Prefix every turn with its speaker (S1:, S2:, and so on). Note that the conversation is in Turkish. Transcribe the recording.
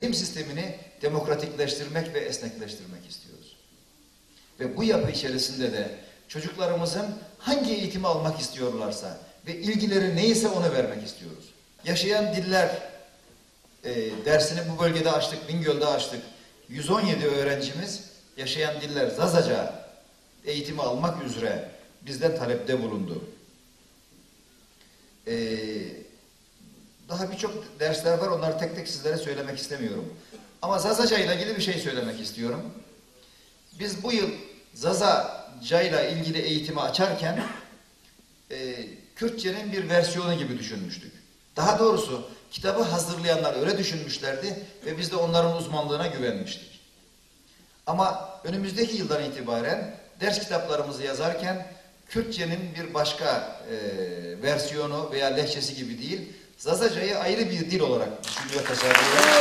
S1: Eğitim sistemini demokratikleştirmek ve esnekleştirmek istiyoruz. Ve bu yapı içerisinde de çocuklarımızın hangi eğitimi almak istiyorlarsa ve ilgileri neyse onu vermek istiyoruz. Yaşayan diller dersini bu bölgede açtık, Bingöl'de açtık. 117 öğrencimiz yaşayan diller Zazaca eğitimi almak üzere bizden talepte bulundu. Daha birçok dersler var, onları tek tek sizlere söylemek istemiyorum. Ama Zazaca ile ilgili bir şey söylemek istiyorum. Biz bu yıl Zazaca ile ilgili eğitimi açarken Kürtçenin bir versiyonu gibi düşünmüştük. Daha doğrusu kitabı hazırlayanlar öyle düşünmüşlerdi ve biz de onların uzmanlığına güvenmiştik. Ama önümüzdeki yıldan itibaren ders kitaplarımızı yazarken Kürtçenin bir başka versiyonu veya lehçesi gibi değil, Zazaca'yı ayrı bir dil olarak düşünüyor, tasarlıyor.